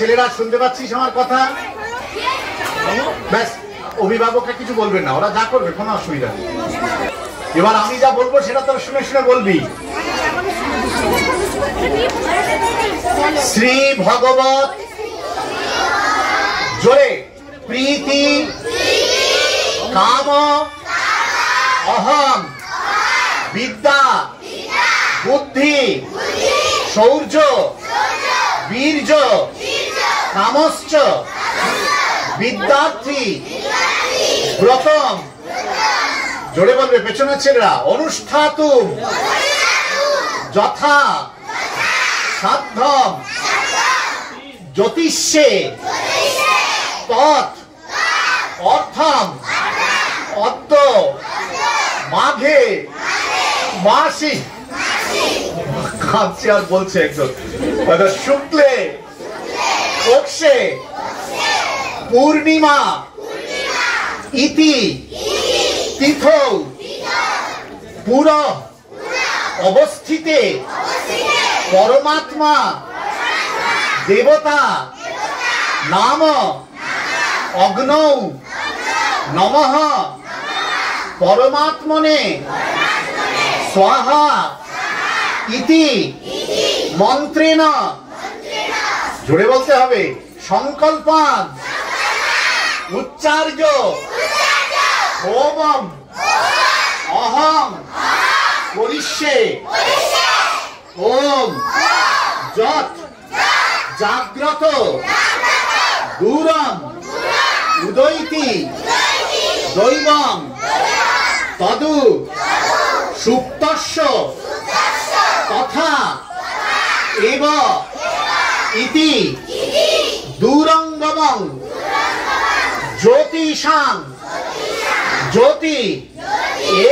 ছেলেরা শুনতে পাচ্ছিস আমার কথা? ব্যাস, অভিভাবকরা কিছু বলবেন না, ওরা যা করবে কোনো অসুবিধা নেই। এবার আমি যা বলবো সেটা তোরা শুনে শুনে বলবি। শ্রী ভগবত জোরে প্রীতি কাম অহম বিদ্যা বুদ্ধি শৌর্য বীর্য কামশ্চ বিদ্যার্থী ব্রতম, জোরে বলবে পেছনের ছেলেরা, অনুষ্ঠাতুম যথা সাধ্যম জ্যোতিষে তৎ অর্থম অদ্য মাঘে মাসি, কাঁদছে আর বলছে একজন, শুক্লে পক্ষে পূর্ণিমা ইতি তিথৌ পুর অবস্থিতে পরমাত্মা দেবতা নাম অগ্নৌ নমঃ পরমাত্মনে স্বাহা ইতি মন্ত্রেণ, জোরে বলতে হবে, সংকল্পান উচ্চার্য ওম অহং করিষ্যে ওম যৎ জাগ্রত দূরম উদৈতি দৈবং তদু সুপ্তস্য তথা এব ইতি দূরঙ্গমং জ্যোতিষাং জ্যোতি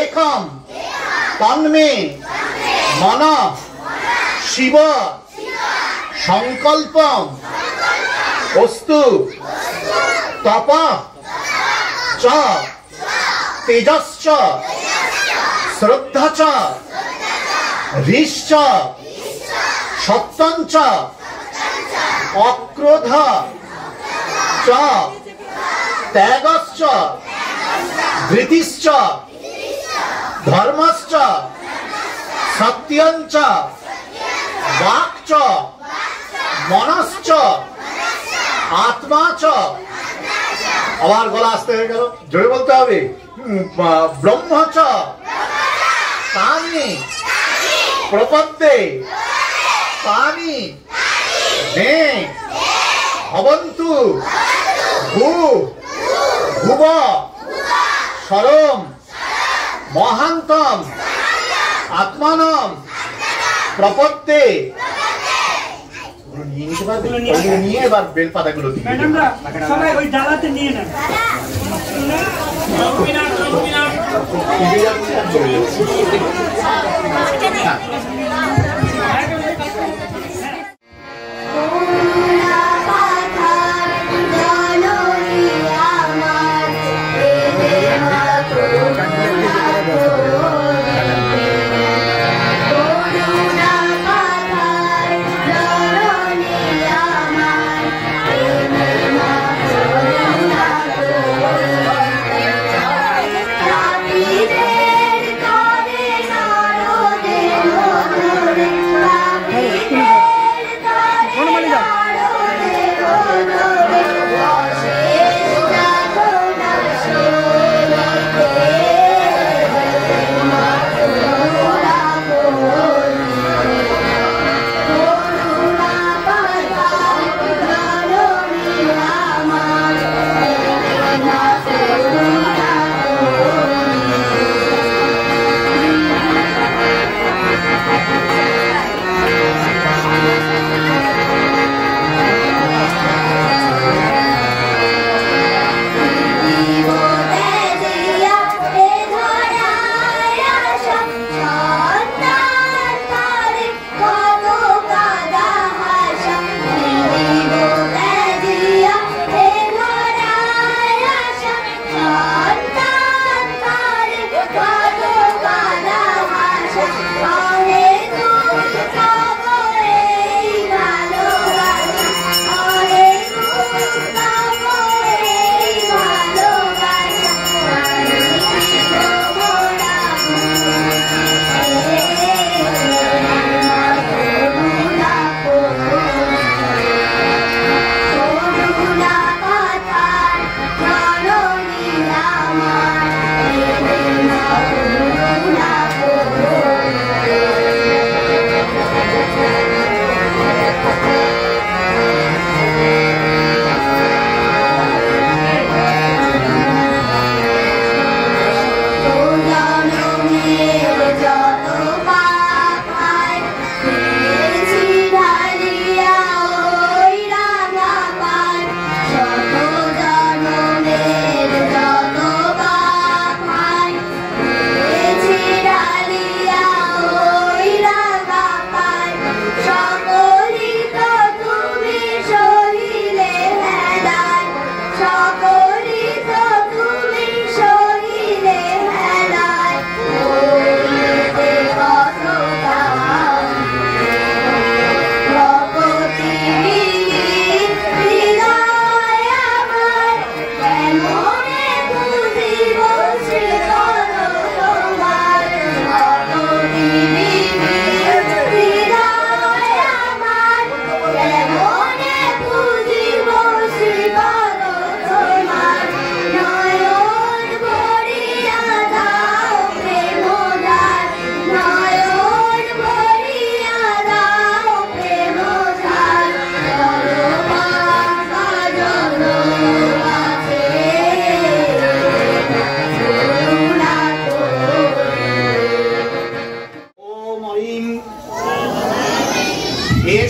একম তন্মে মন শিব সংকল্পম অস্তু তপ চ তেজশ্চ শ্রদ্ধা চ হ্রিশ্চ সত্যঞ্চ অক্রোধ চ ত্যাগশ্চ ধৃতিশ্চ ধর্মশ্চ সত্যঞ্চ বাক্চ মনশ্চ আত্মা চ, আবার গলা আসতে হয়ে গেল, জোরে বলতে হবে, ব্রহ্ম চ তানি প্রপদ্যে তানি নে ভবন্তু ভূ ভুব সরম মহান্তম আত্মানম প্রপদ্যে। নিয়ে নিতে পারবে, নিয়ে এবার বেল পাতাগুলো দিয়ে সবাই ওই ডালাতে নিয়ে নেন।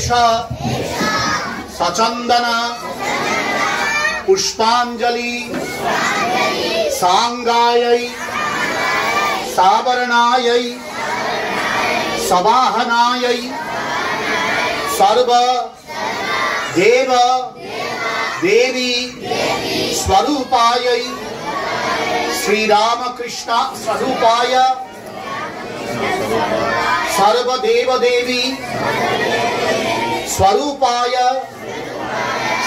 एषा सचंदन पुष्पांजलि सांगायै सावरणायै सवाहनायै सर्व देव देवी स्वरूपायै श्री रामकृष्ण स्वरूपाय सर्व देव देवी स्वरूपाय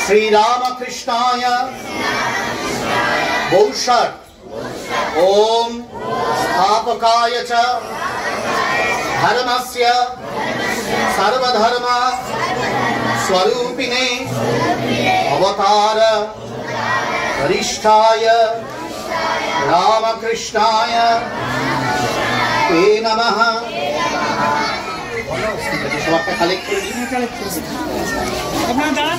श्री रामकृष्णाय बहुषट ओम स्थापकाय च धर्मस्य सर्वधर्म स्वरूपिणे अवतार वरिष्ठाय रामकृष्णाय ते नमः। सबका कलेक्ट कर अपना दान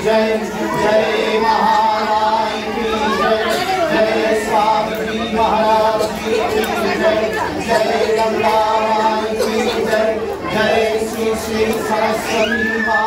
जय जय महाराज की जय जय स्वामी महाराज की जय जय गंगा की जय जय श्री श्री सरस्वती